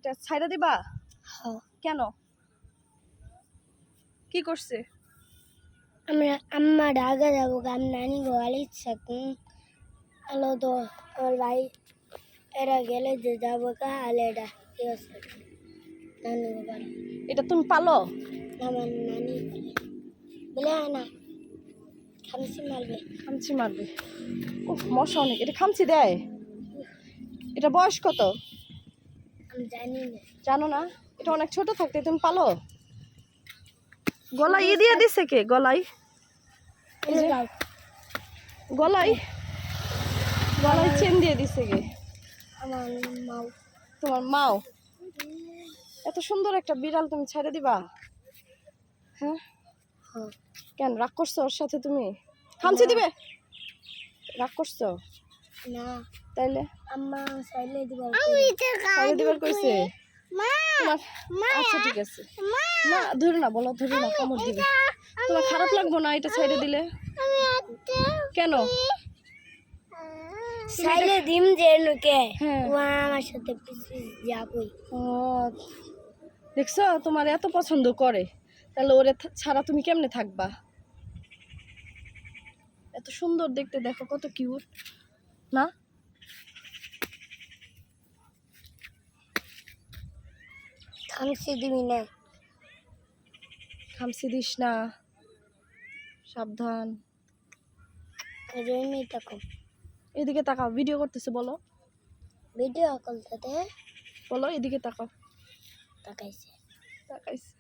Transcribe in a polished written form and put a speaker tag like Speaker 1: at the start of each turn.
Speaker 1: এটা ছাইড়া দিবা?
Speaker 2: হ্যাঁ।
Speaker 1: কেন? কি করছে?
Speaker 2: আমরা আম্মা ঢাকা যাবো গান নানি গোয়ালি থাকুন আলো তো ওর ভাই এরা গেলে যে যাবো কা আলেডা কি আছে নানি গোয়াল
Speaker 1: এটা তুমি পালো?
Speaker 2: আমার নানি বলে না খামসি মারবে
Speaker 1: খামচি মারবে? উফ, মশা অনেক। এটা খামচি দেয়? এটা বয়স কত
Speaker 2: আমি জানি না।
Speaker 1: জানো না? এটা অনেক ছোট থাকতে তুমি পালো? গলায় দিয়ে দিছে কে? গলায় এই যে গলায় গলায় চেন দিয়ে দিছে কে?
Speaker 2: আমার মাও।
Speaker 1: তোমার মাও? এত সুন্দর একটা বিড়াল তুমি ছেড়ে দিবা? হ্যাঁ,
Speaker 2: হ্যাঁ।
Speaker 1: কেন রাগ করছো ওর সাথে? তুমি খামচি দিবে? রাগ করছো?
Speaker 2: না
Speaker 1: তাইলে
Speaker 2: আম্মা চাইলে দিবার
Speaker 1: ছেড়ে দিবার কইছে? তোমার আচ্ছা ঠিক আছে, না ধরে না, বলো ধরে না, কামড় দিবে। তোমার খারাপ লাগবো না এটা ছেড়ে দিলে? কেন?
Speaker 2: চাইলে দিম যে নুকে
Speaker 1: হ্যাঁ।
Speaker 2: ও আমার সাথে পিছিয়ে যাবই।
Speaker 1: ও দেখছো, তোমার এত পছন্দ করে, তাহলে ওরে ছাড়া তুমি কেমনে থাকবা? এত সুন্দর দেখতে, দেখো কত কিউট না?
Speaker 2: খামসি দিবি না।
Speaker 1: খামচি দিস না, সাবধান।
Speaker 2: রইমি তাকো
Speaker 1: এদিকে তাকাও, ভিডিও করতেছে, বলো
Speaker 2: ভিডিও কল তাতে
Speaker 1: বলো, এদিকে তাকাও।
Speaker 2: তাকাইছে
Speaker 1: তাকাইছে।